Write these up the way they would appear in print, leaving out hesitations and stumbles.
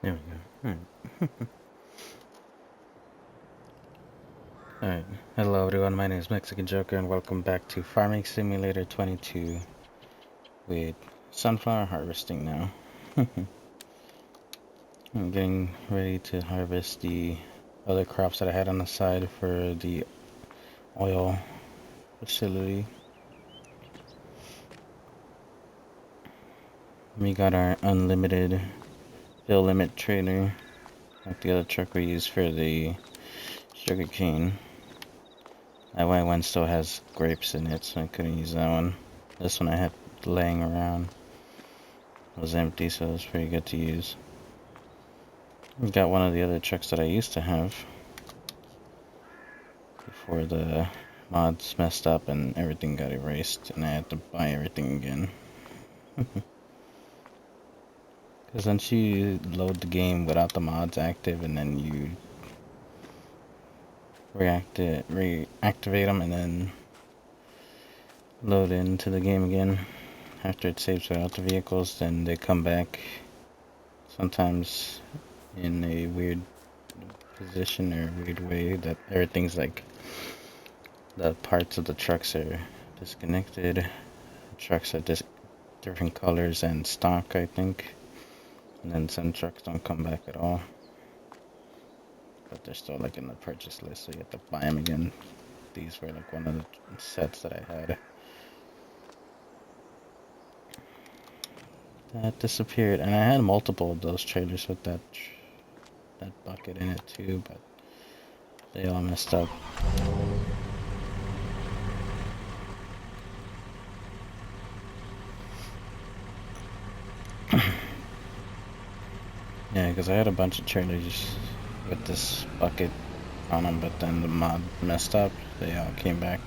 There we go. Alright. Hello everyone, my name is Mexican Joker and welcome back to Farming Simulator 22 with sunflower harvesting now. I'm getting ready to harvest the other crops that I had on the side for the oil facility. We got our unlimited fill limit trailer, like the other truck we used for the sugar cane. That white one still has grapes in it, so I couldn't use that one. This one I had laying around. It was empty, so it was pretty good to use. Got one of the other trucks that I used to have before the mods messed up and everything got erased, and I had to buy everything again. Because once you load the game without the mods active, and then you reactivate them, and then load into the game again after it saves without the vehicles, then they come back sometimes in a weird position or weird way that everything's like the parts of the trucks are disconnected. The trucks are different colors and stock, I think. And then some trucks don't come back at all. But they're still like in the purchase list, so you have to buy them again. These were like one of the sets that I had. That disappeared, and I had multiple of those trailers with that bucket in it too, but they all messed up. Yeah, because I had a bunch of trailers with this bucket on them, but then the mod messed up. They all came back.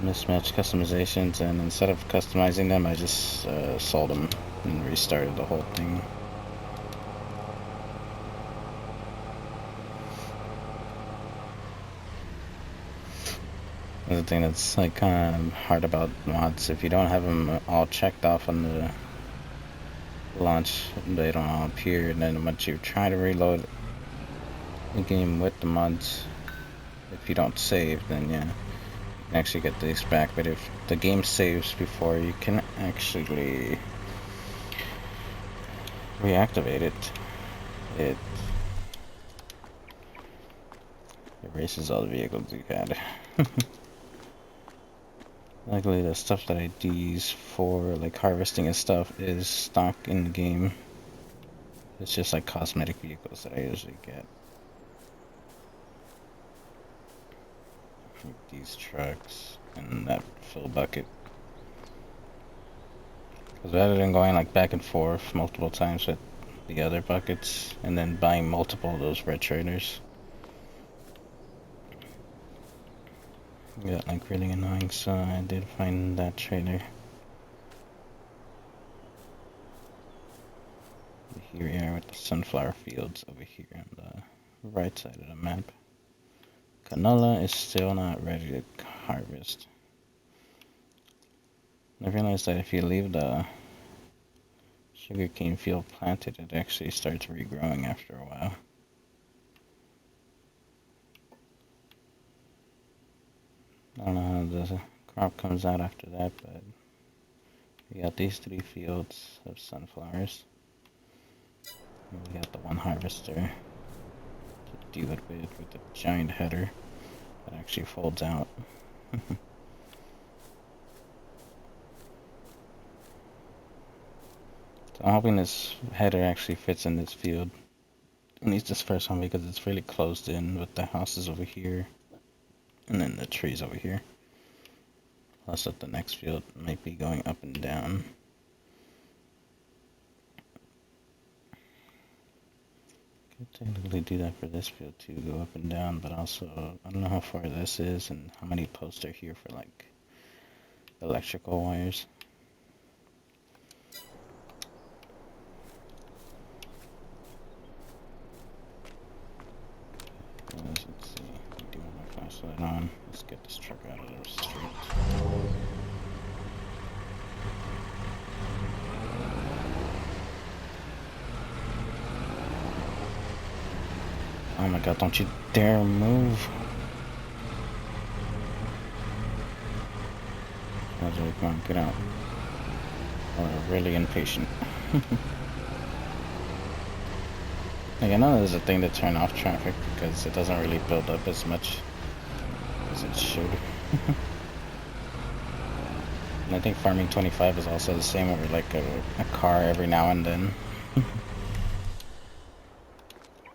Mismatched customizations, and instead of customizing them, I just sold them and restarted the whole thing. The thing that's like kind of hard about mods, if you don't have them all checked off on the launch, they don't all appear, and then once you try to reload the game with the mods, if you don't save, then yeah, you can actually get these back. But if the game saves before you can actually reactivate it, it erases all the vehicles you had. Luckily, the stuff that I do use for like harvesting and stuff is stock in the game. It's just like cosmetic vehicles that I usually get. Like these trucks and that fill bucket. Because rather than going like back and forth multiple times with the other buckets and then buying multiple of those red trailers, got like really annoying. So I did find that trailer. Here we are with the sunflower fields over here on the right side of the map. Canola is still not ready to harvest. I realized that if you leave the sugarcane field planted, it actually starts regrowing after a while. I don't know how the crop comes out after that, but we got these 3 fields of sunflowers. And we got the one harvester to do it with the giant header that actually folds out. So I'm hoping this header actually fits in this field. It needs this first one because it's really closed in with the houses over here and then the trees over here. Plus that the next field might be going up and down. Could technically do that for this field too, go up and down, but also I don't know how far this is and how many posts are here for like electrical wires. Let's see, do my flashlight on. Let's get this truck out of the street. Oh my god, don't you dare move. Roger, come on, get out. We're really impatient. Like, I know there's a thing to turn off traffic because it doesn't really build up as much as it should. And I think Farming 25 is also the same, where like a car every now and then.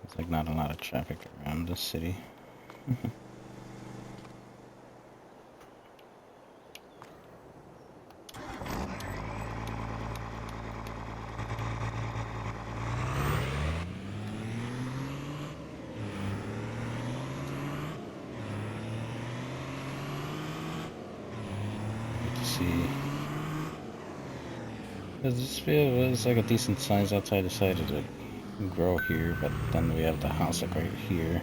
It's like not a lot of traffic around the city. See, because this field was like a decent size outside. I decided to grow here, but then we have the house like right here.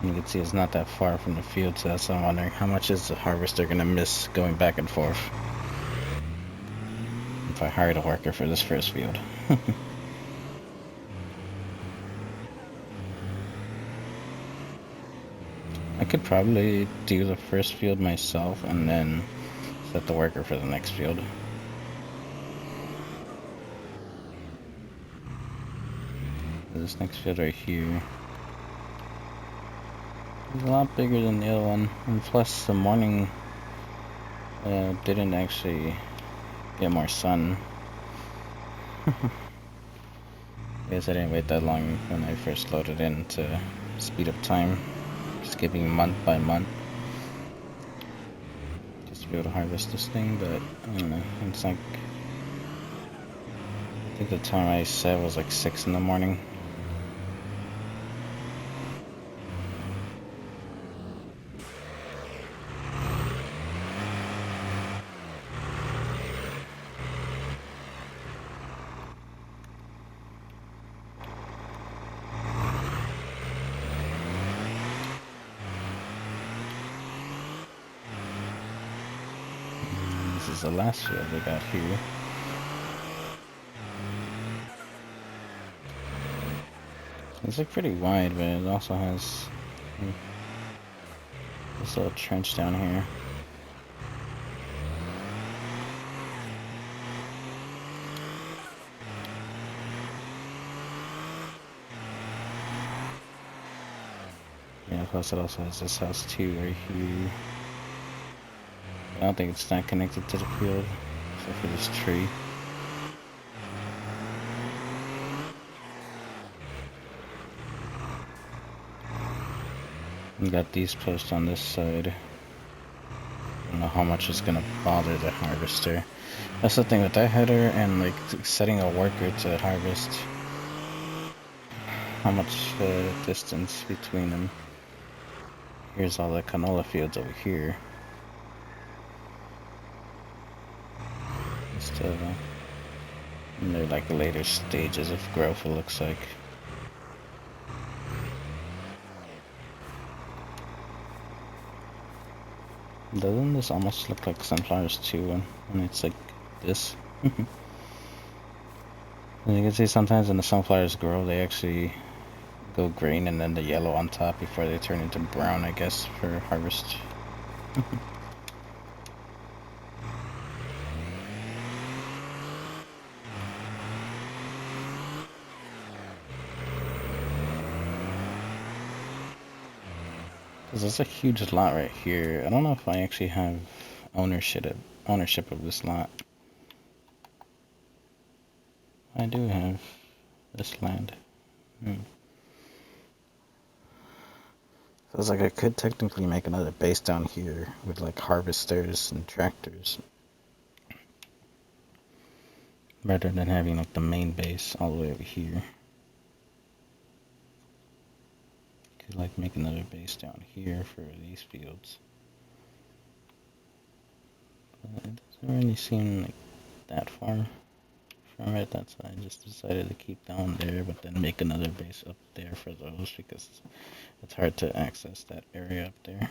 And you can see it's not that far from the field, so that's why I'm wondering how much is the harvester gonna miss going back and forth if I hired a worker for this first field. I could probably do the first field myself and then set the worker for the next field. This next field right here is a lot bigger than the other one, and plus the morning didn't actually get more sun. I guess I didn't wait that long when I first loaded in to speed up time, skipping month by month just to be able to harvest this thing. But I don't know, it's like, I think the time I set was like 6 in the morning. This is the last field we got here. It's like pretty wide, but it also has this little trench down here. Yeah, plus it also has this house too right here. I don't think it's not connected to the field, except for this tree. We got these posts on this side. I don't know how much it's gonna bother the harvester. That's the thing with that header and like setting a worker to harvest. How much distance between them. Here's all the canola fields over here. Just and they're like later stages of growth, it looks like. Doesn't this almost look like sunflowers too when it's like this? And you can see sometimes when the sunflowers grow, they actually go green and then the yellow on top before they turn into brown, I guess, for harvest. Because there's a huge lot right here. I don't know if I actually have ownership of this lot. I do have this land. So it's like I could technically make another base down here with like harvesters and tractors, rather than having like the main base all the way over here. Could like make another base down here for these fields. But it doesn't really seem like that far from it. That's why I just decided to keep down there, but then make another base up there for those, because it's hard to access that area up there.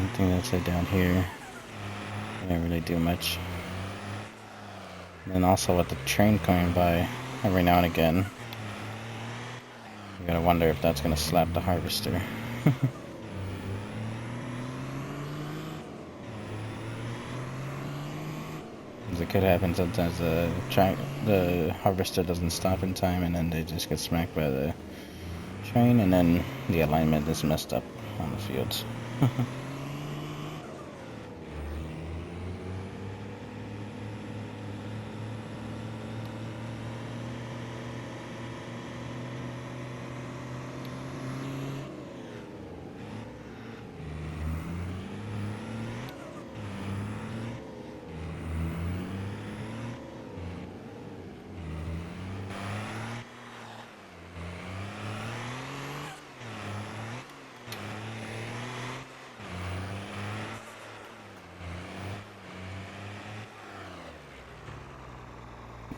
Anything that's like down here, didn't really do much. And then also with the train coming by every now and again, you gotta wonder if that's gonna slap the harvester. It could happen sometimes. The harvester doesn't stop in time, and then they just get smacked by the train, and then the alignment is messed up on the fields.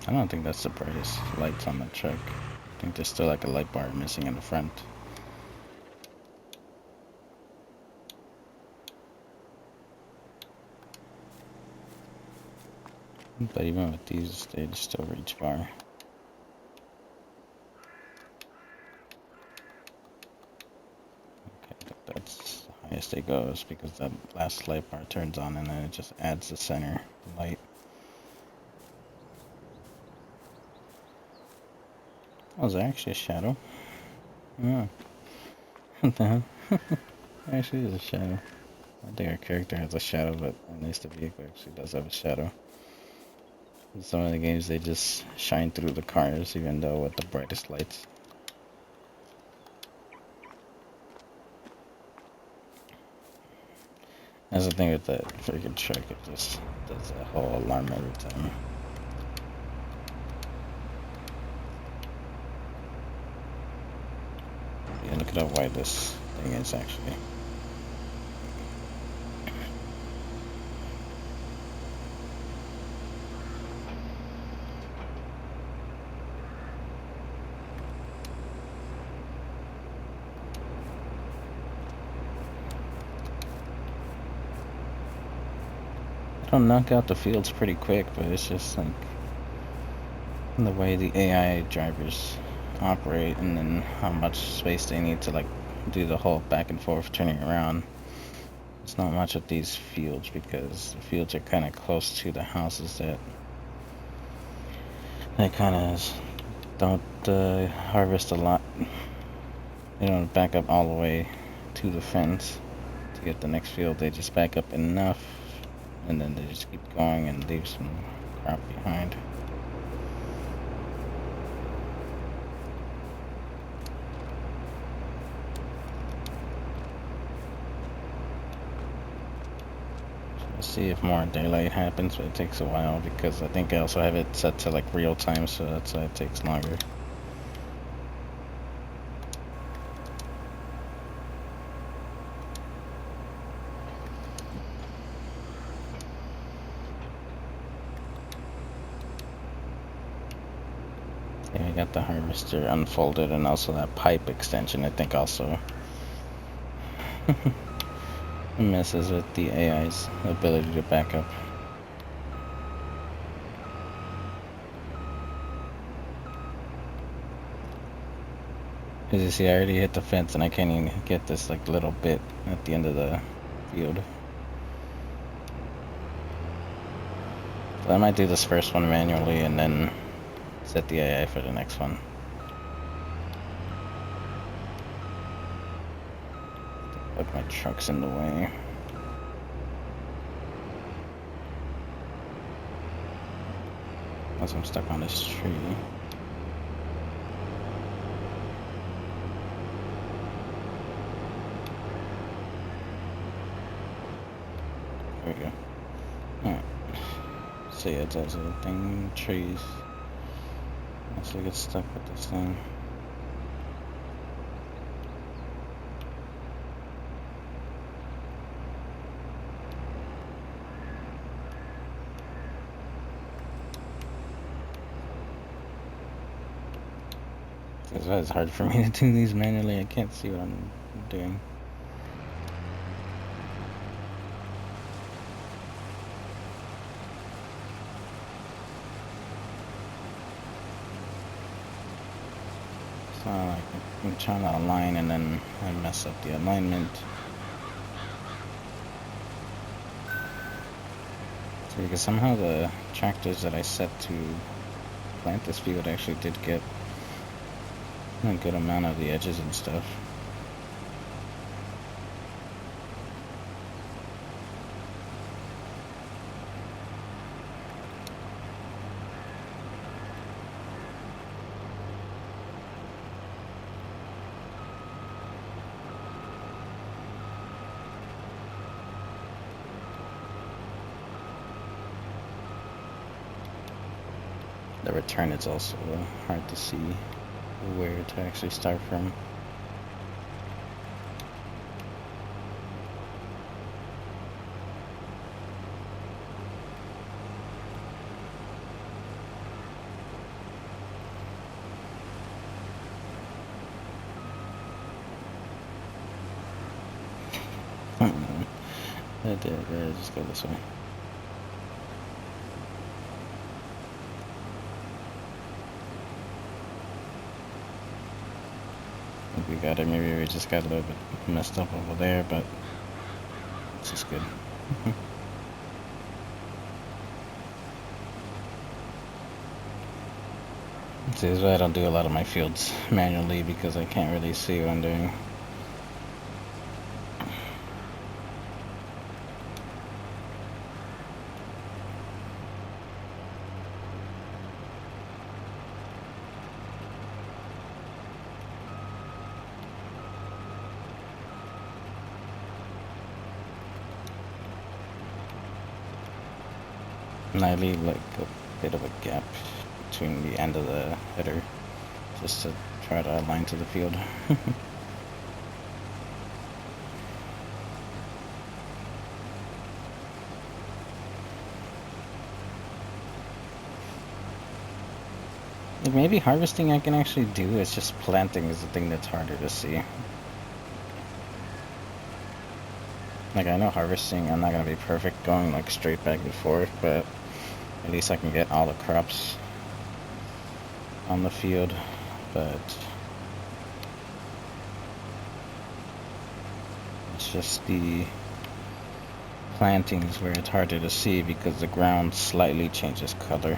I don't think that's the brightest lights on the truck. I think there's still like a light bar missing in the front. But even with these, they still reach far. Okay, I think that's the highest it goes because that last light bar turns on and then it just adds the center light. Oh, is that actually a shadow? Oh. What the hell? Actually is a shadow. I think our character has a shadow, but at least the vehicle actually does have a shadow. In some of the games, they just shine through the cars, even though with the brightest lights. That's the thing with that freaking truck, it just does a whole alarm every time. Yeah, look at how wide this thing is actually. It'll knock out the fields pretty quick, but it's just like the way the AI drivers operate and then how much space they need to like do the whole back and forth turning around. It's not much of these fields because the fields are kind of close to the houses that they kind of don't harvest a lot. They don't back up all the way to the fence to get the next field. They just back up enough and then they just keep going and leave some crop behind. See if more daylight happens, but it takes a while because I think I also have it set to like real time, so that's why it takes longer. Yeah, I got the harvester unfolded and also that pipe extension, I think also messes with the AI's ability to back up. As you see, I already hit the fence and I can't even get this like little bit at the end of the field. So I might do this first one manually and then set the AI for the next one. Look, my truck's in the way. Plus I'm stuck on this tree. There we go. Alright. So yeah, there's a thing, trees. So I get stuck with this thing. It's hard for me to do these manually. I can't see what I'm doing. like I'm trying to align and then I mess up the alignment. So because somehow the tractors that I set to plant this field actually did get a good amount of the edges and stuff. The return is also hard to see where to actually start from. Just go this way. I think we got it. Maybe we just got a little bit messed up over there, but it's just good. See, this is why I don't do a lot of my fields manually, because I can't really see what I'm doing. And I leave like a bit of a gap between the end of the header just to try to align to the field. Like maybe harvesting I can actually do, it's just planting is the thing that's harder to see. Like I know harvesting I'm not gonna be perfect going like straight back and forth, but at least I can get all the crops on the field. But it's just the plantings where it's harder to see because the ground slightly changes color.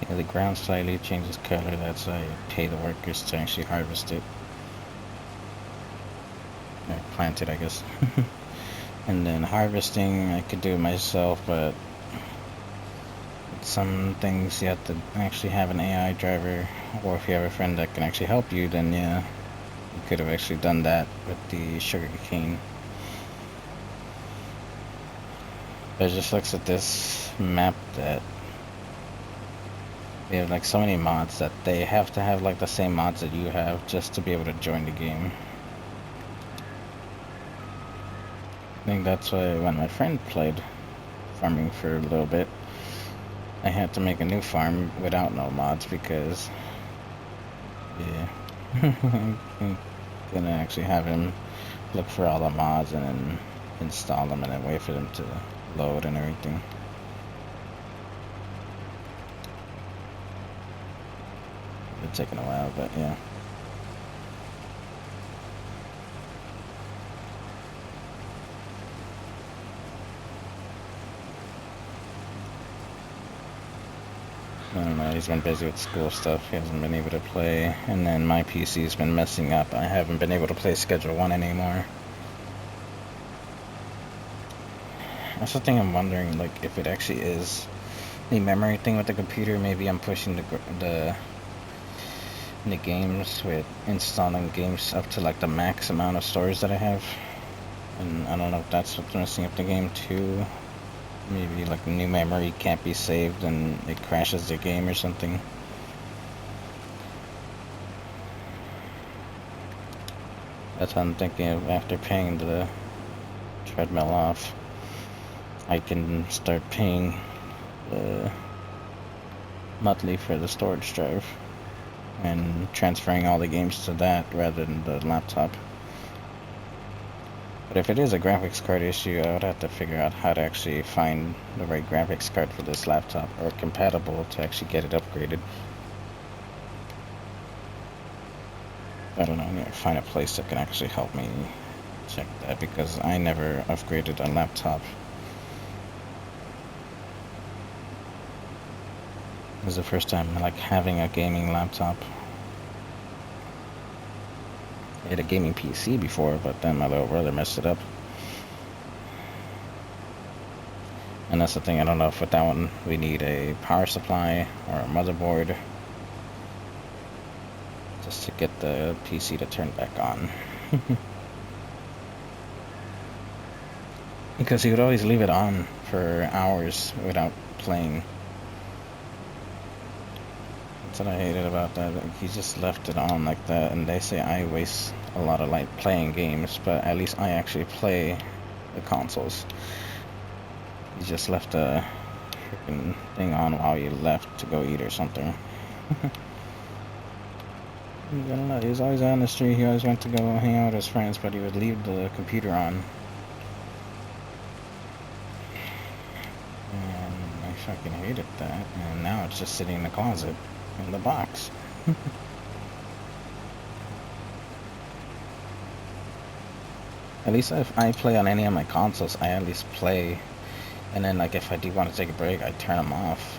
Yeah, the ground slightly changes color, that's why I pay the workers to actually harvest it. Or plant it, I guess. And then harvesting, I could do it myself, but some things you have to actually have an AI driver, or if you have a friend that can actually help you, then yeah, you could have actually done that with the sugar cane. But it just looks at this map that they have like so many mods that they have to have like the same mods that you have just to be able to join the game. I think that's why when my friend played farming for a little bit, I had to make a new farm without no mods because, yeah, I'm gonna actually have him look for all the mods and then install them and then wait for them to load and everything. It's taking a while, but yeah. I don't know, he's been busy with school stuff, he hasn't been able to play, and then my PC's been messing up. I haven't been able to play Schedule 1 anymore. That's the thing I'm wondering, like, if it actually is the memory thing with the computer. Maybe I'm pushing the games with installing games up to like the max amount of storage that I have, and I don't know if that's what's messing up the game too. Maybe like new memory can't be saved and it crashes the game or something. That's what I'm thinking of. After paying the treadmill off, I can start paying the monthly for the storage drive and transferring all the games to that rather than the laptop. But if it is a graphics card issue, I would have to figure out how to actually find the right graphics card for this laptop, or compatible, to actually get it upgraded. I don't know, I need to find a place that can actually help me check that, because I never upgraded a laptop. This is the first time like having a gaming laptop. I had a gaming PC before, but then my little brother messed it up. And that's the thing, I don't know if with that one we need a power supply or a motherboard just to get the PC to turn back on. Because he would always leave it on for hours without playing. That's what I hated about that. He just left it on like that, and they say I waste a lot of light playing games, but at least I actually play the consoles. He just left a freaking thing on while you left to go eat or something. He was always on the street. He always went to go hang out with his friends, but he would leave the computer on. And I fucking hated that. And now it's just sitting in the closet in the box. At least if I play on any of my consoles, I at least play. And then, like, if I do want to take a break, I turn them off.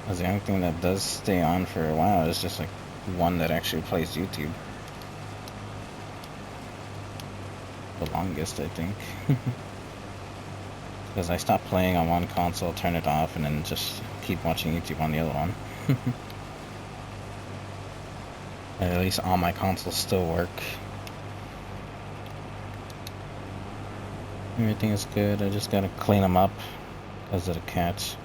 Because the only thing that does stay on for a while is just, like, one that actually plays YouTube. The longest, I think. Because I stop playing on one console, turn it off, and then just keep watching YouTube on the other one. And at least all my consoles still work. Everything is good. I just gotta clean them up because of the cats.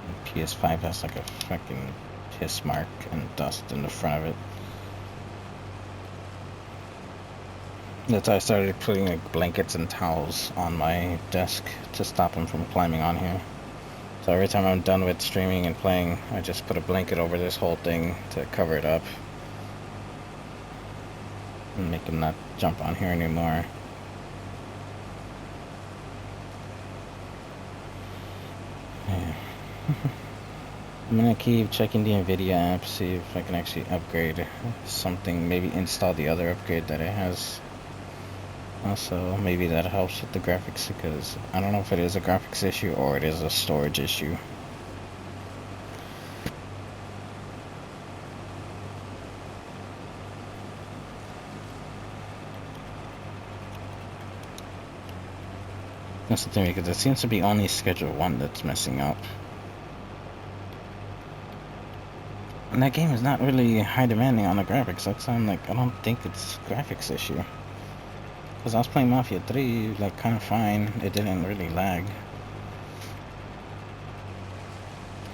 And PS5 has like a fucking piss mark and dust in the front of it. That's why I started putting like blankets and towels on my desk to stop them from climbing on here. So every time I'm done with streaming and playing, I just put a blanket over this whole thing to cover it up. And make them not jump on here anymore. Yeah. I'm gonna keep checking the NVIDIA app, see if I can actually upgrade something, maybe install the other upgrade that it has. Also, maybe that helps with the graphics, because I don't know if it is a graphics issue or it is a storage issue. That's the thing, because it seems to be only Schedule 1 that's messing up. And that game is not really high demanding on the graphics. That's why I'm like, I don't think it's a graphics issue. Because I was playing Mafia 3, like, kind of fine. It didn't really lag.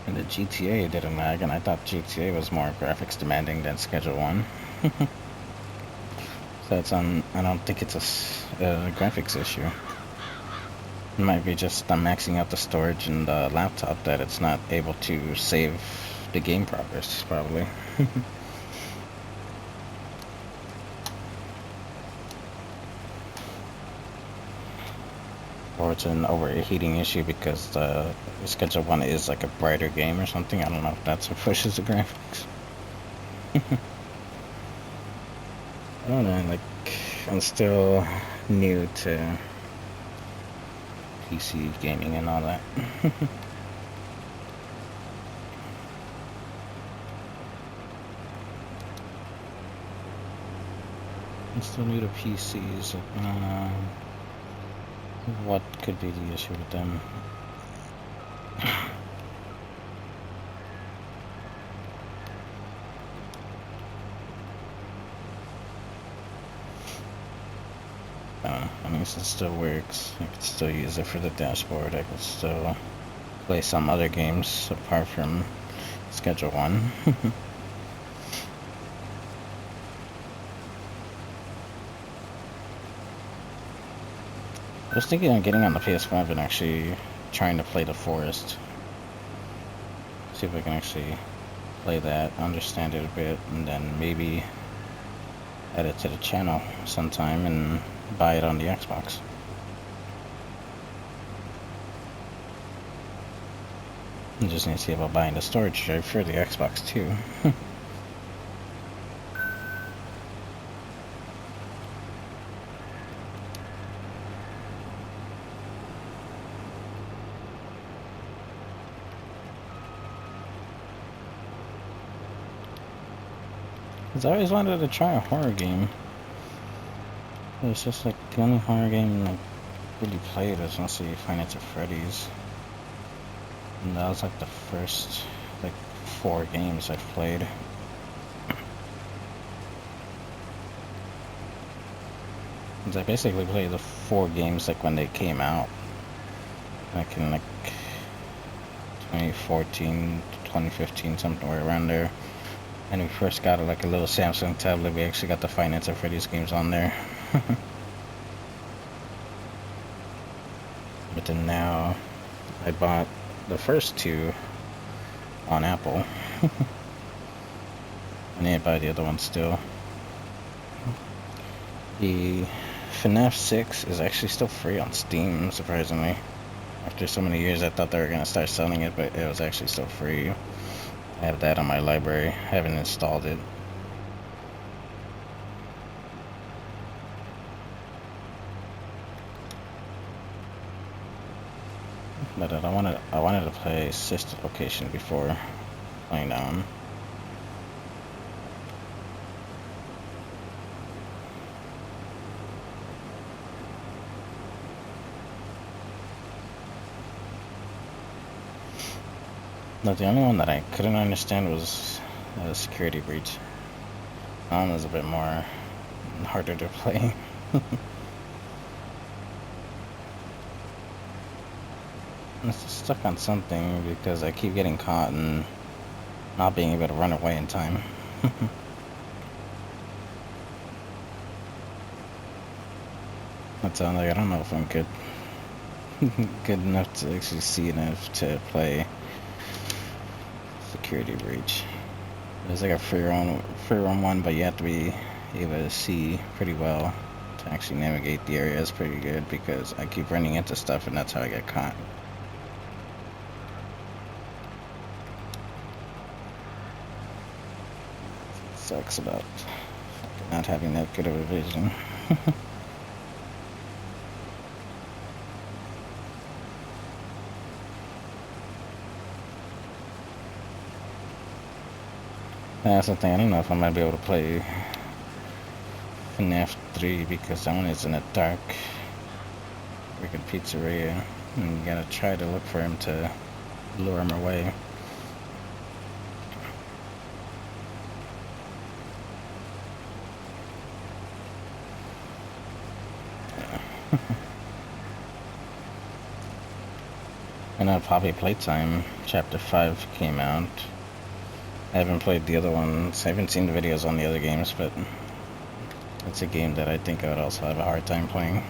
And the GTA didn't lag, and I thought GTA was more graphics demanding than Schedule 1. So it's on, I don't think it's a graphics issue. It might be just I'm maxing out the storage in the laptop that it's not able to save the game progress, probably. Or it's an overheating issue because the Schedule 1 is like a brighter game or something. I don't know if that's what pushes the graphics. I don't know, like, I'm still new to PC gaming and all that. I'm still new to PCs. What could be the issue with them? I mean, it still works. I could still use it for the dashboard. I could still play some other games apart from Schedule 1. I was thinking of getting on the PS5 and actually trying to play The Forest. See if I can actually play that, understand it a bit, and then maybe add it to the channel sometime and buy it on the Xbox. I just need to see about buying the storage drive for the Xbox too. Cause I always wanted to try a horror game. It's just like the only horror game I really played was mostly Five Nights at Freddy's. And that was like the first like 4 games I've played. Cause I basically played the 4 games like when they came out. Back in like 2014, 2015, somewhere around there. And we first got like a little Samsung tablet, we actually got the Five Nights at Freddy's games on there. But then now, I bought the first 2 on Apple. I need to buy the other one still. The FNAF 6 is actually still free on Steam, surprisingly. After so many years I thought they were going to start selling it, but it was actually still free. I have that on my library. I haven't installed it. But I wanted to play Sister Location before playing that one. But the only one that I couldn't understand was Security Breach. That one was a bit more harder to play. I'm stuck on something because I keep getting caught and not being able to run away in time. That sounds like I don't know if I'm good enough to actually see enough to play Security Breach. There's like a free run one, but you have to be able to see pretty well to actually navigate the areas pretty good because I keep running into stuff and that's how I get caught. Sucks about not having that good of a vision. That's the thing, I don't know if I might be able to play FNAF 3 because that one is in a dark freaking pizzeria and you gotta try to look for him to lure him away. And then Poppy Playtime Chapter 5 came out. I haven't played the other ones. I haven't seen the videos on the other games, but it's a game that I think I would also have a hard time playing.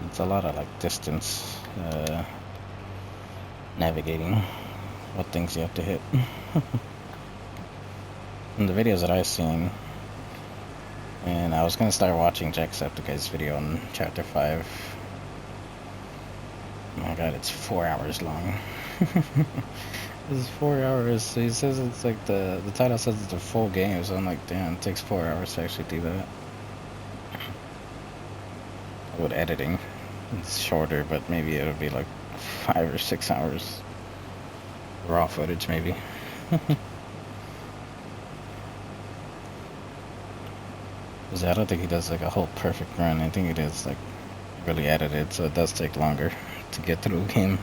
It's a lot of like distance navigating what things you have to hit. In the videos that I've seen, and I was gonna start watching Jacksepticeye's video on Chapter 5. Oh my god, it's 4 hours long. It's 4 hours. He says it's like the title says it's a full game, so I'm like, damn, it takes 4 hours to actually do that. With editing, it's shorter, but maybe it'll be like 5 or 6 hours raw footage, maybe. Because I don't think he does like a whole perfect run. I think it is like really edited, so it does take longer to get through a game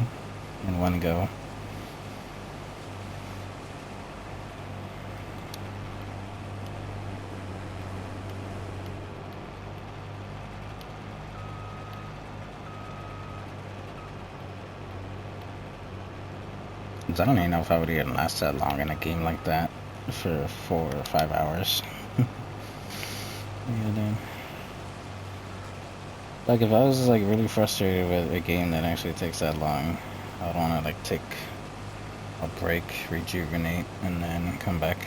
in one go. I don't even know if I would even last that long in a game like that. for 4 or 5 hours. Yeah, then. Like if I was like really frustrated with a game that actually takes that long, I would want to like take a break, rejuvenate, and then come back.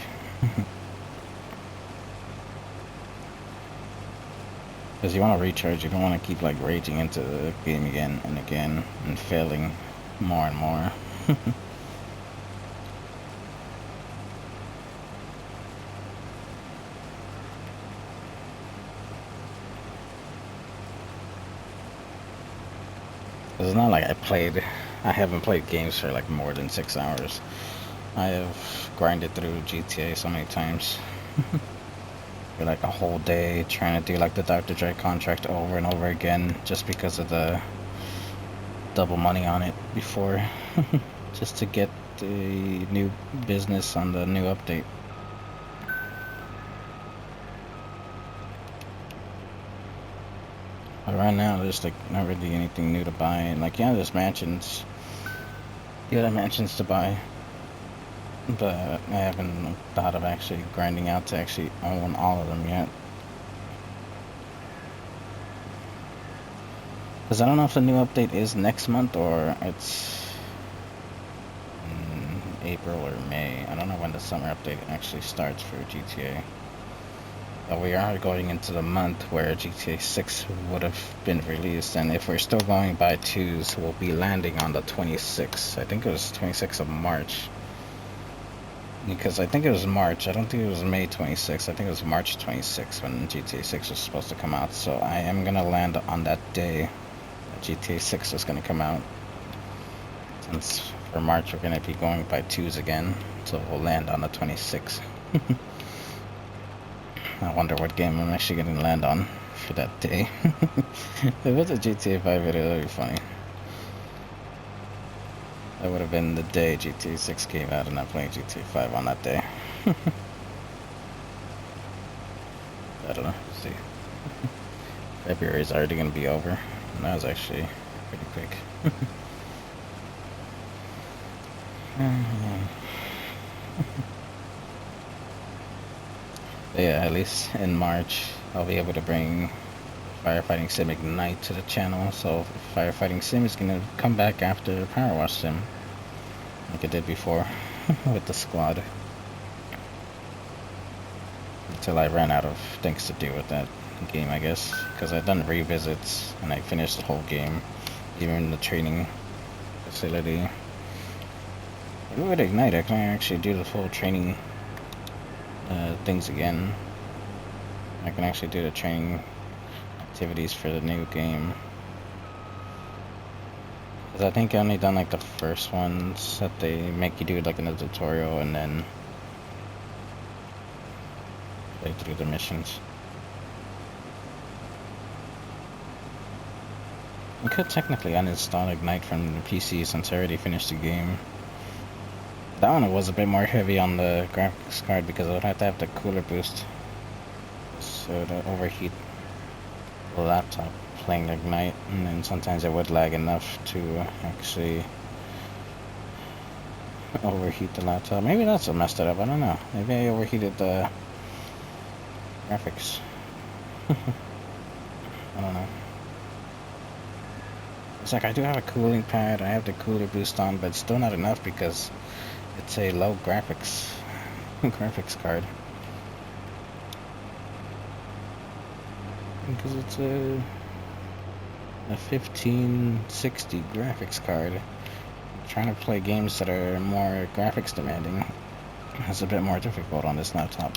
Because you want to recharge, you don't want to keep like raging into the game again and again and failing more and more. It's not like I haven't played games for like more than 6 hours. I have grinded through GTA so many times. For like a whole day trying to do like the Dr. Dre contract over and over again just because of the double money on it before. Just to get the new business on the new update. But right now there's like not really anything new to buy. And like yeah, there's mansions. The other mansions to buy. But I haven't thought of actually grinding out to actually own all of them yet. Because I don't know if the new update is next month or it's in April or May. I don't know when the summer update actually starts for GTA. But we are going into the month where GTA 6 would have been released. And if we're still going by twos, we'll be landing on the 26th. I think it was 26th of March. Because I think it was March. I don't think it was May 26th. I think it was March 26th when GTA 6 was supposed to come out. So I am going to land on that day that GTA 6 is going to come out. Since for March we're going to be going by twos again. So we'll land on the 26th. I wonder what game I'm actually going to land on for that day. If it's a GTA 5 video, that would be funny. That would have been the day GTA 6 came out and I'm playing GTA 5 on that day. I don't know, let's see. February is already going to be over. And that was actually pretty quick. But yeah, at least in March I'll be able to bring Firefighting Sim Ignite to the channel. So Firefighting Sim is going to come back after Power Wash Sim, like it did before with the squad, until I ran out of things to do with that game, I guess, because I've done revisits and I finished the whole game, even the training facility. Maybe with Ignite I can actually do the full training things again. I can actually do the training activities for the new game. Because I think I only done like the first ones that they make you do like in the tutorial and then play through the missions. I could technically uninstall Ignite from the PC since I already finished the game. That one was a bit more heavy on the graphics card because I would have to have the cooler boost, so to overheat the laptop playing Ignite, and then sometimes it would lag enough to actually overheat the laptop. Maybe that's what messed it up, I don't know. Maybe I overheated the graphics. I don't know. It's like I do have a cooling pad, I have the cooler boost on, but it's still not enough because it's a low graphics card. Because it's a 1560 graphics card. Trying to play games that are more graphics demanding is a bit more difficult on this laptop.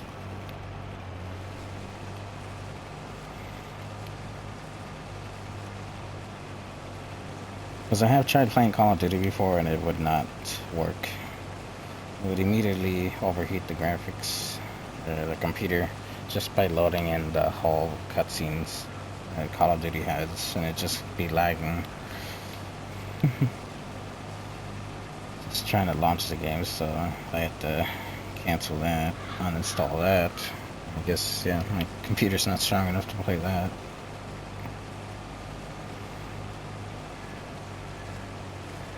Because I have tried playing Call of Duty before and it would not work. It would immediately overheat the graphics, the computer, just by loading in the whole cutscenes that Call of Duty has, and it just be lagging. Just trying to launch the game, so I had to cancel that, uninstall that. I guess, yeah, my computer's not strong enough to play that.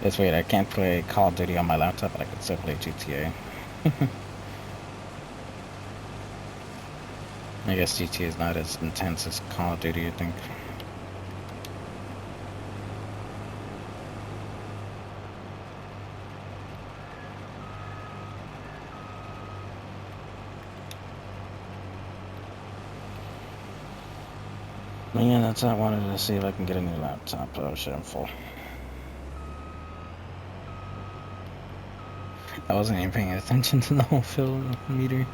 It's weird, I can't play Call of Duty on my laptop, but I can still play GTA. I guess GTA is not as intense as Call of Duty, I think. But yeah, that's what I wanted to see if I can get a new laptop. Oh shit, I'm full. I wasn't even paying attention to the whole fill meter.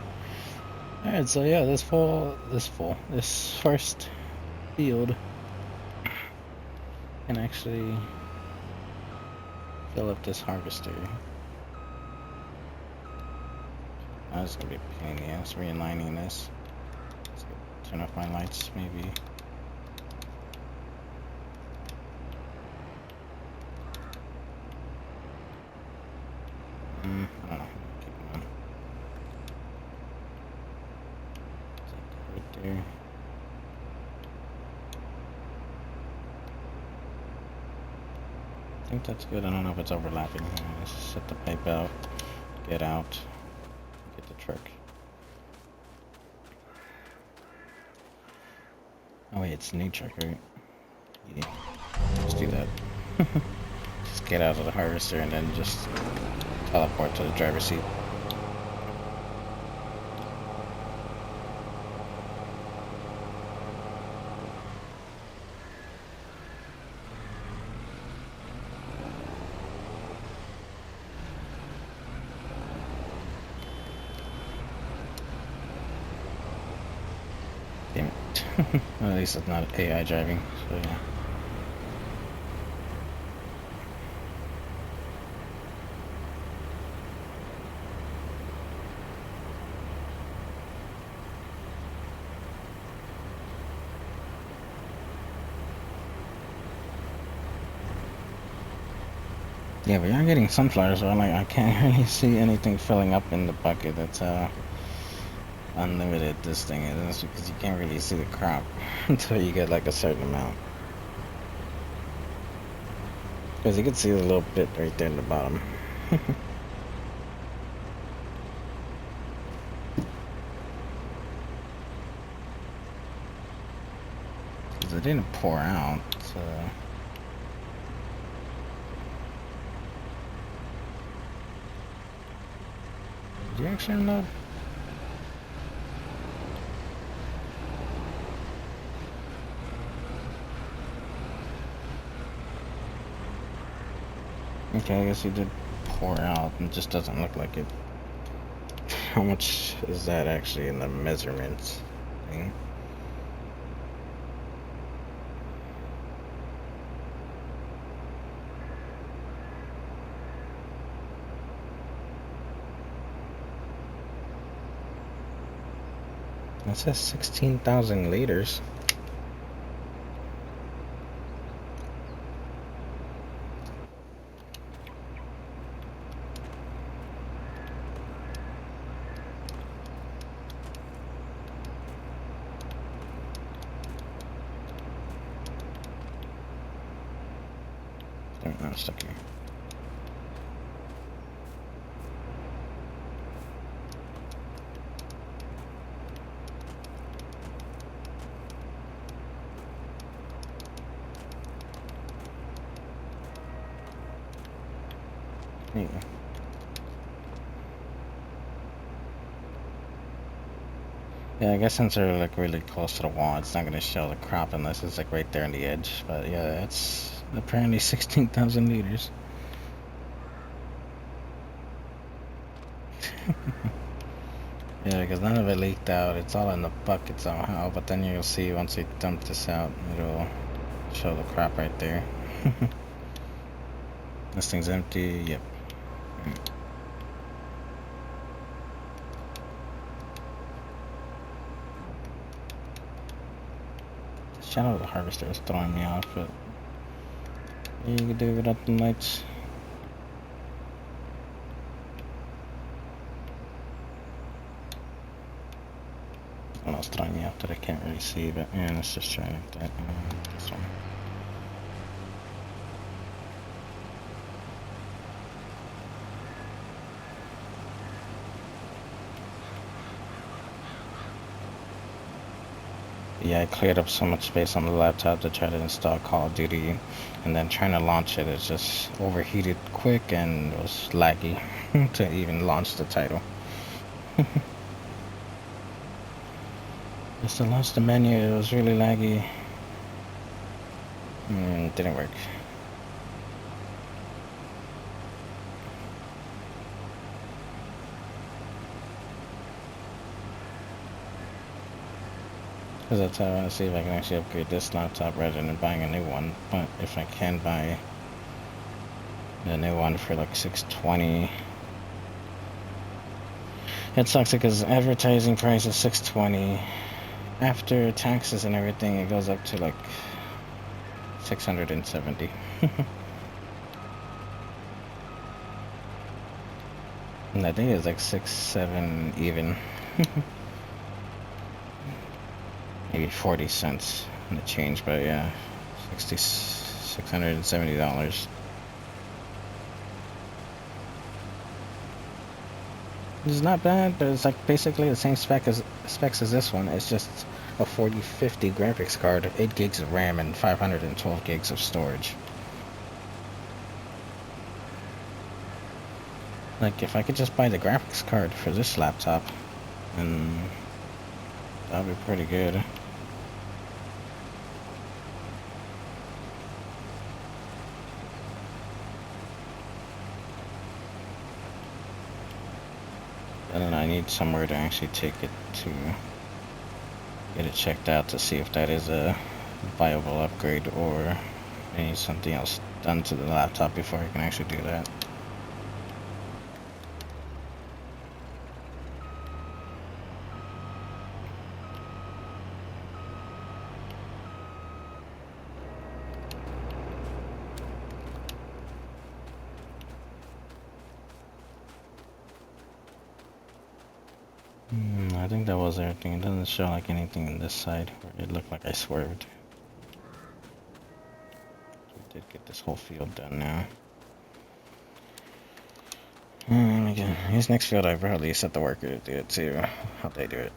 Alright, so yeah, this first field can actually fill up this harvester. Now it's gonna be a pain in the ass realigning this. Let's turn off my lights, maybe. I don't know. Keep them on. Right there. I think that's good. I don't know if it's overlapping. Let's set the pipe out, get out, get the truck. Oh wait, it's a new truck, right? Yeah. Let's do that. Just get out of the harvester and then just teleport to the driver's seat. Damn it. Well, at least it's not AI driving, so yeah. Yeah, but you're getting sunflowers, so like I can't really see anything filling up in the bucket. That's how unlimited this thing is, because you can't really see the crop until you get like a certain amount. Because you can see a little bit right there in the bottom. Because it didn't pour out, so... Did you actually unload? Okay, I guess he did pour out. It just doesn't look like it. How much is that actually in the measurements thing? It says 16,000 liters. I'm stuck here. There you go. Yeah, I guess since they're like really close to the wall, it's not gonna show the crop unless it's like right there on the edge. But yeah, it's apparently 16,000 liters. Yeah, because none of it leaked out. It's all in the bucket somehow. But then you'll see once we dump this out, it'll show the crop right there. This thing's empty. Yep. This channel of the harvester is throwing me off, but you can do it without the lights. What else throwing me off that I can't really see, but yeah, let's just try that. This one. Yeah, I cleared up so much space on the laptop to try to install Call of Duty, and then trying to launch it, it just overheated quick and was laggy to even launch the title. Just to launch the menu, it was really laggy. It didn't work. Because that's how I want to see if I can actually upgrade this laptop rather than buying a new one. But if I can buy the new one for like 620, it sucks because advertising price is 620. After taxes and everything, it goes up to like 670. And I think it's like 6-7 even. Maybe 40 cents in the change, but yeah, $670. It's not bad, but it's like basically the same specs as this one. It's just a 4050 graphics card, 8 gigs of RAM, and 512 gigs of storage. Like, if I could just buy the graphics card for this laptop, then that'd be pretty good. And then I need somewhere to actually take it to get it checked out to see if that is a viable upgrade or I need something else done to the laptop before I can actually do that. I think that was everything. It doesn't show like anything on this side where it looked like I swerved. We did get this whole field done now. Again, this next field I probably set the worker to do it too. How they do it.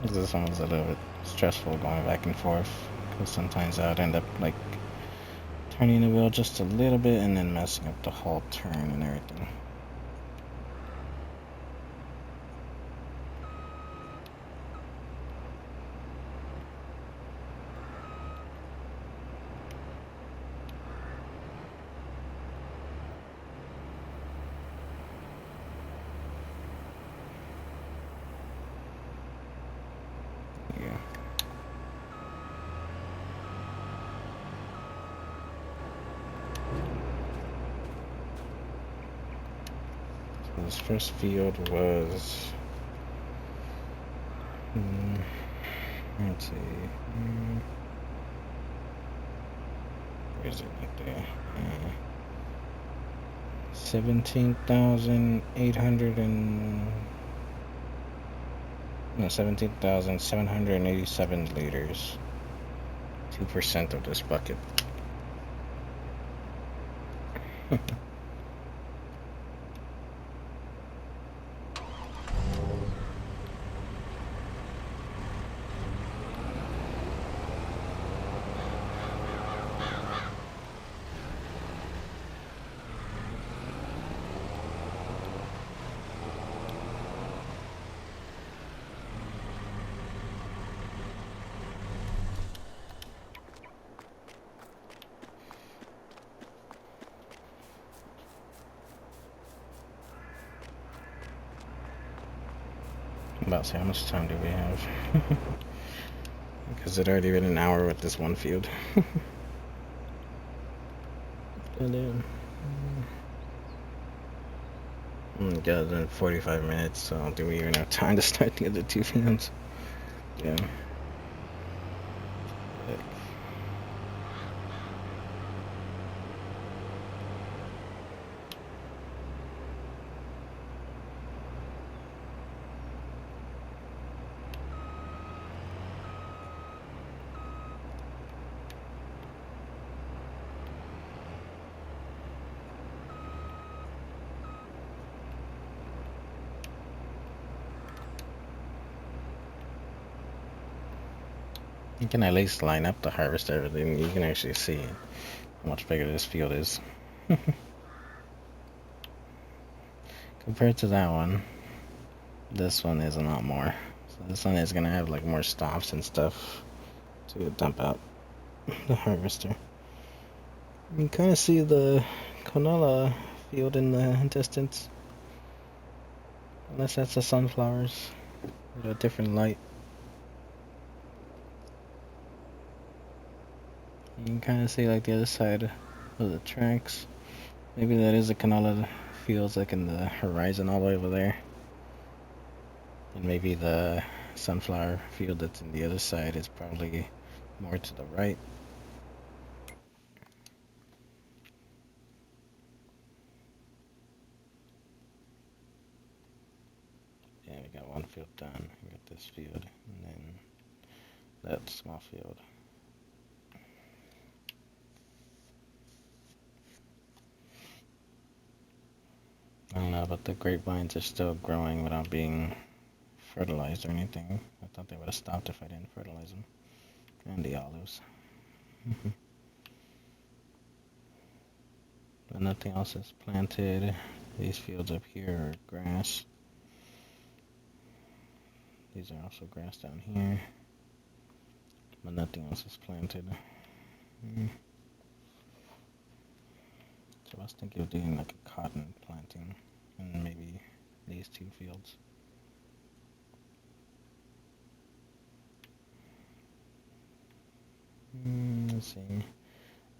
This one was a little bit stressful going back and forth because sometimes I would end up like turning the wheel just a little bit and then messing up the whole turn and everything. Yeah. So this first field was let's see. Where is it right there? 17,800 and no, 17,787 liters. 2% of this bucket. I'm about to say, how much time do we have? Because it already been an hour with this one field. And then got in 45 minutes, so do we even have time to start the other two fields? Yeah. You can at least line up the harvester, then you can actually see how much bigger this field is. Compared to that one, this one is a lot more. So this one is gonna have like more stops and stuff to dump out the harvester. You can kind of see the canola field in the distance. Unless that's the sunflowers with a different light. You can kind of see like the other side of the tracks. Maybe that is the canola fields like in the horizon all the way over there. And maybe the sunflower field that's in the other side is probably more to the right. Yeah, we got one field done. We got this field, and then that small field. I don't know, but the grapevines are still growing without being fertilized or anything. I thought they would have stopped if I didn't fertilize them. And the olives. But nothing else is planted. These fields up here are grass. These are also grass down here. But nothing else is planted. So I was thinking of doing like a cotton planting in maybe these two fields. Let's see.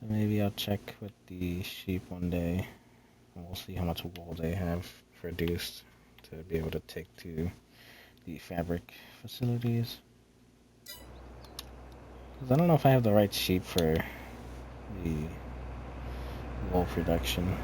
Maybe I'll check with the sheep one day, and we'll see how much wool they have produced to be able to take to the fabric facilities. Because I don't know if I have the right sheep for the wool production.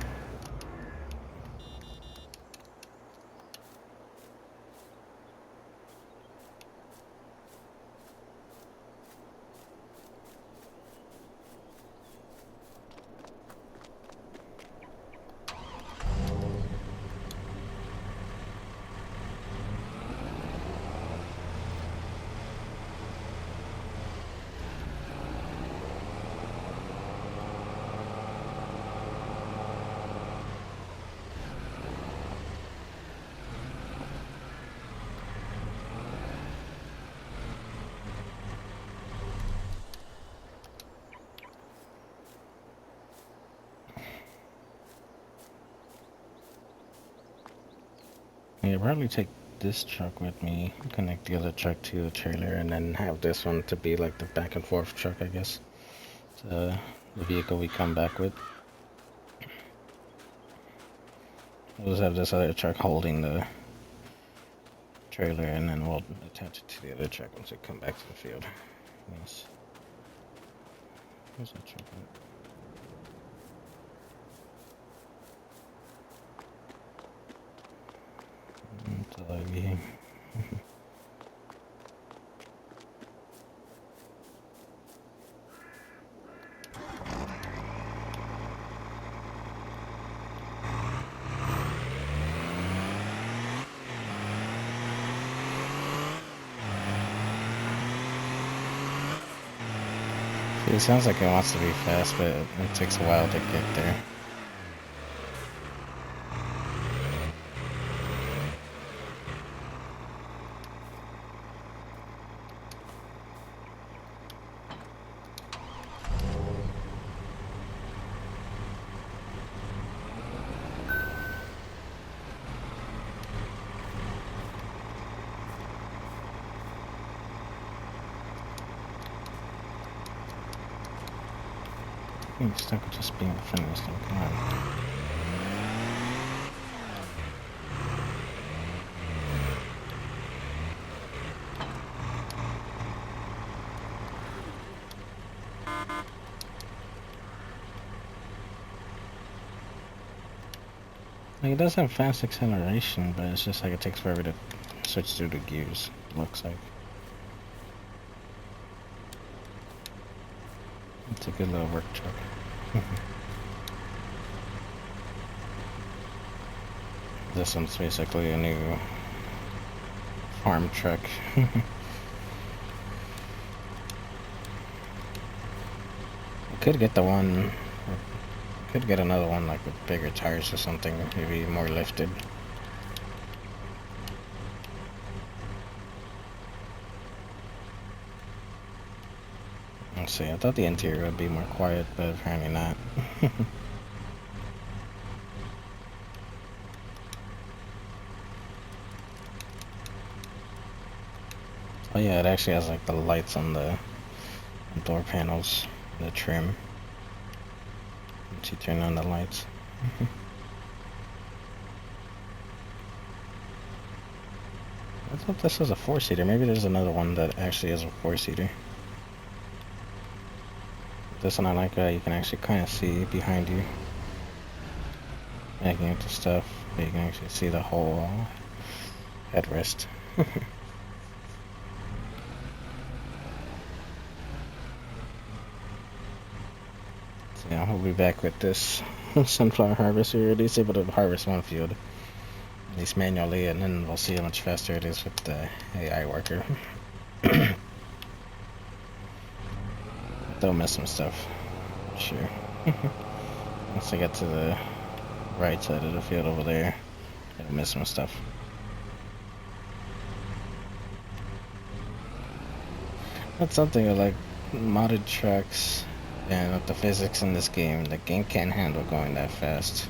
Yeah, probably take this truck with me, connect the other truck to the trailer, and then have this one to be like the back and forth truck, I guess. The vehicle we come back with. We'll just have this other truck holding the trailer, and then we'll attach it to the other truck once we come back to the field. Yes. Where's that truck at? Laggy. It sounds like it wants to be fast, but it takes a while to get there. I'm stuck with just being in front of this thing, come on. Like, it does have fast acceleration, but it's just like it takes forever to switch through the gears, it looks like. It's a good little work truck. This one's basically a new farm truck. Could get the one. Could get another one like with bigger tires or something. Maybe more lifted. Let's see. I thought the interior would be more quiet, but apparently not. Oh yeah, it actually has like the lights on the door panels, the trim. Once you turn on the lights. I thought this was a 4-seater. Maybe there's another one that actually is a 4-seater. This one I like, you can actually kind of see behind you. Backing into stuff, but you can actually see the whole headrest. So yeah, we'll be back with this sunflower harvester. At least able to harvest one field, at least manually, and then we'll see how much faster it is with the AI worker. They'll miss some stuff, sure. Once I get to the right side of the field over there, it'll miss some stuff. That's something I like modded trucks and with the physics in this game. The game can't handle going that fast.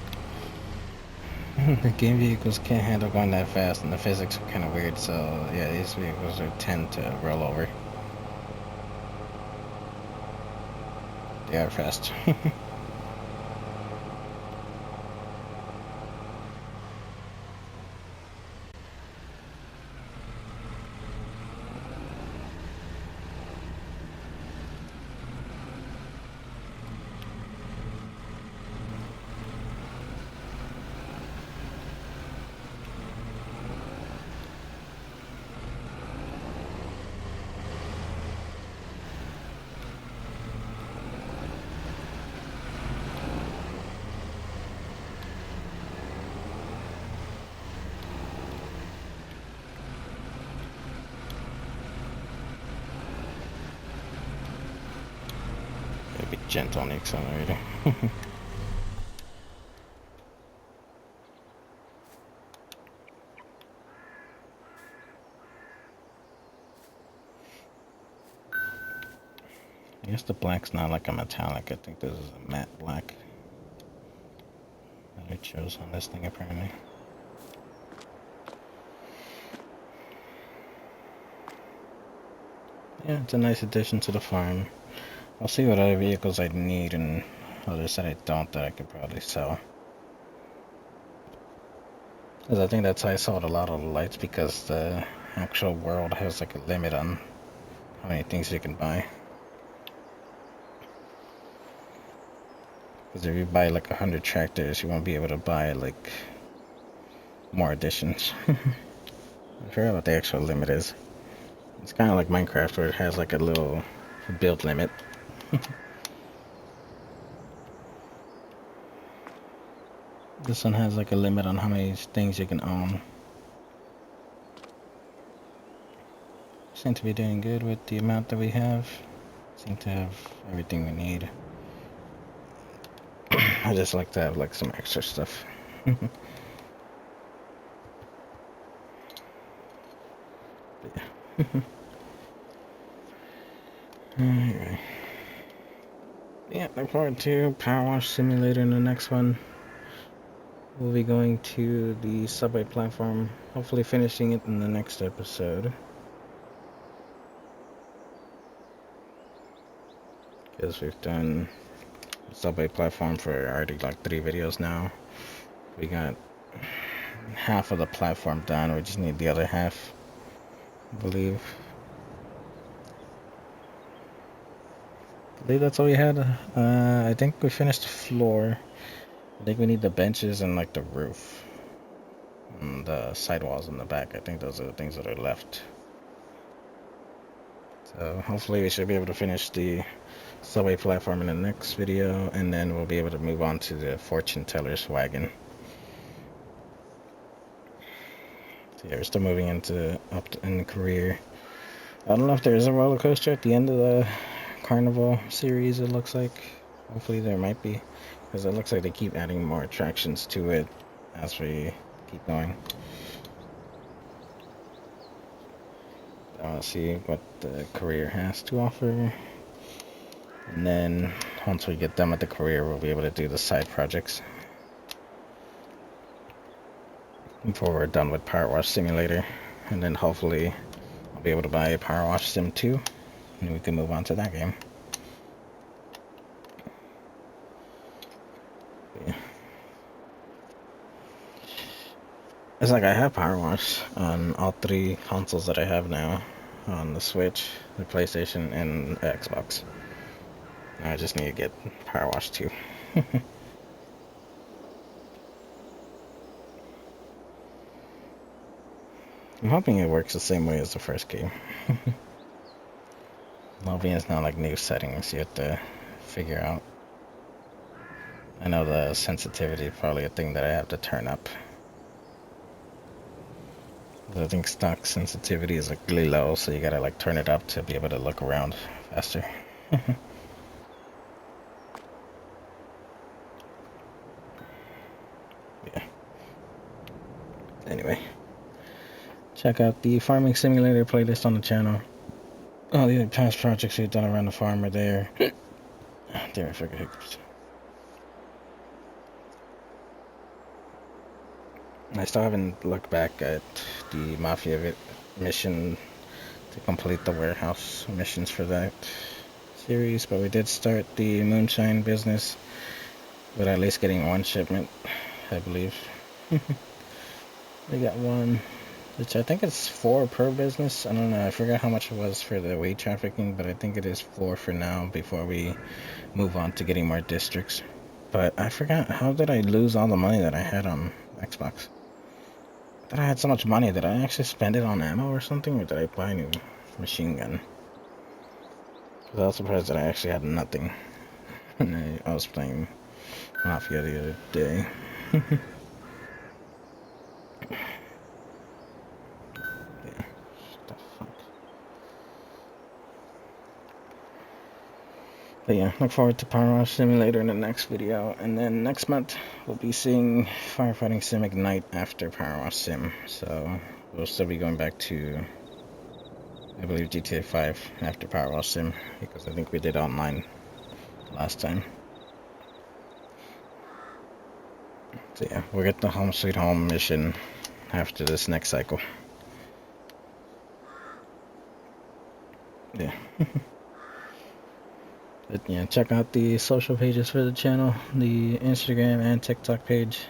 The game vehicles can't handle going that fast, and the physics are kind of weird. So yeah, these vehicles tend to roll over. They are fast. Be gentle on the accelerator. I guess the black's not like a metallic. I think this is a matte black that it shows on this thing apparently. Yeah, it's a nice addition to the farm. I'll see what other vehicles I need and others that I don't that I could probably sell. Because I think that's how I sold a lot of the lights, because the actual world has like a limit on how many things you can buy. Because if you buy like 100 tractors, you won't be able to buy like more additions. I forgot what the actual limit is. It's kind of like Minecraft where it has like a little build limit. This one has like a limit on how many things you can own. Seem to be doing good with the amount that we have. Seem to have everything we need. I just like to have like some extra stuff. Alright. Yeah, look forward to Power Wash Simulator in the next one. We'll be going to the subway platform, hopefully finishing it in the next episode. Because we've done the subway platform for already like 3 videos now. We got half of the platform done, we just need the other half, I believe. I believe that's all we had. I think we finished the floor. I think we need the benches and like the roof. And the sidewalls in the back. I think those are the things that are left. So hopefully we should be able to finish the subway platform in the next video, and then we'll be able to move on to the fortune teller's wagon. So yeah, we're still moving into in the career. I don't know if there's a roller coaster at the end of the Carnival series, it looks like. Hopefully there might be, because it looks like they keep adding more attractions to it as we keep going. I want to see what the career has to offer, and then once we get done with the career, we'll be able to do the side projects before we're done with Power Wash Simulator, and then hopefully I'll be able to buy a Power Wash Sim 2, and we can move on to that game. Yeah. It's like I have Power Wash on all 3 consoles that I have now, on the Switch, the PlayStation, and the Xbox. I just need to get Power Wash 2. I'm hoping it works the same way as the first game. Hoping it's not like new settings you have to figure out. I know the sensitivity is probably a thing that I have to turn up. I think stock sensitivity is like really low, so you gotta like turn it up to be able to look around faster. Yeah. Anyway, check out the Farming Simulator playlist on the channel. All the other past projects we've done around the farm are there. Damn, I forgot hiccups. I still haven't looked back at the Mafia mission to complete the warehouse missions for that series, but we did start the moonshine business with at least getting 1 shipment, I believe. We got 1, which I think it's 4 per business. I don't know, I forgot how much it was for the weed trafficking, but I think it is 4 for now before we move on to getting more districts. But I forgot, how did I lose all the money that I had on Xbox? I thought I had so much money. Did I actually spend it on ammo or something, or did I buy a new machine gun? Because I was surprised that I actually had nothing. And I was playing Mafia the other day. Yeah. The fuck? But yeah, look forward to Power Wash Simulator in the next video. And then next month, we'll be seeing Firefighting Sim Ignite after Power Wash Sim. So we'll still be going back to, I believe, GTA 5 after Power Wash Sim, because I think we did online last time. So yeah, we'll get the Home Sweet Home mission after this next cycle. Yeah. But yeah, check out the social pages for the channel, the Instagram and TikTok page,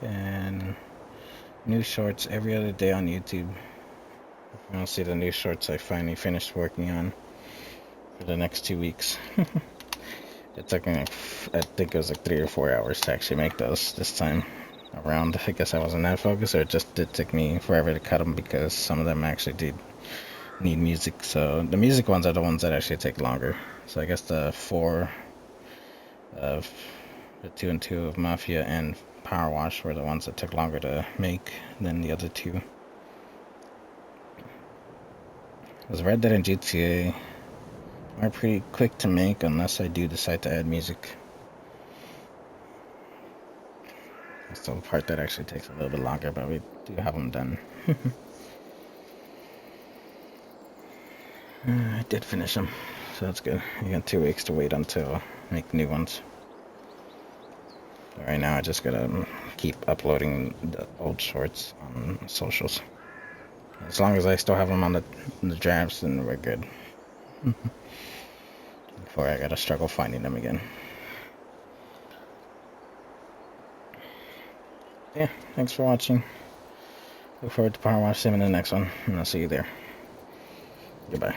and new shorts every other day on YouTube. If you want to see the new shorts I finally finished working on for the next 2 weeks. It took me, I think it was like 3 or 4 hours to actually make those this time around. I guess I wasn't that focused, or it just did take me forever to cut them because some of them actually did need music. So the music ones are the ones that actually take longer. So I guess the 4 of the 2 and 2 of Mafia and Power Wash were the ones that took longer to make than the other 2. Because Red Dead and GTA are pretty quick to make unless I do decide to add music. That's the part that actually takes a little bit longer, but we do have them done. I did finish them, so that's good. You got 2 weeks to wait until I make new ones. Right now I just gotta keep uploading the old shorts on socials. As long as I still have them on the drafts, then we're good. Before I gotta struggle finding them again. Yeah, thanks for watching. Look forward to Power Wash Sim in the next one, and I'll see you there. Goodbye.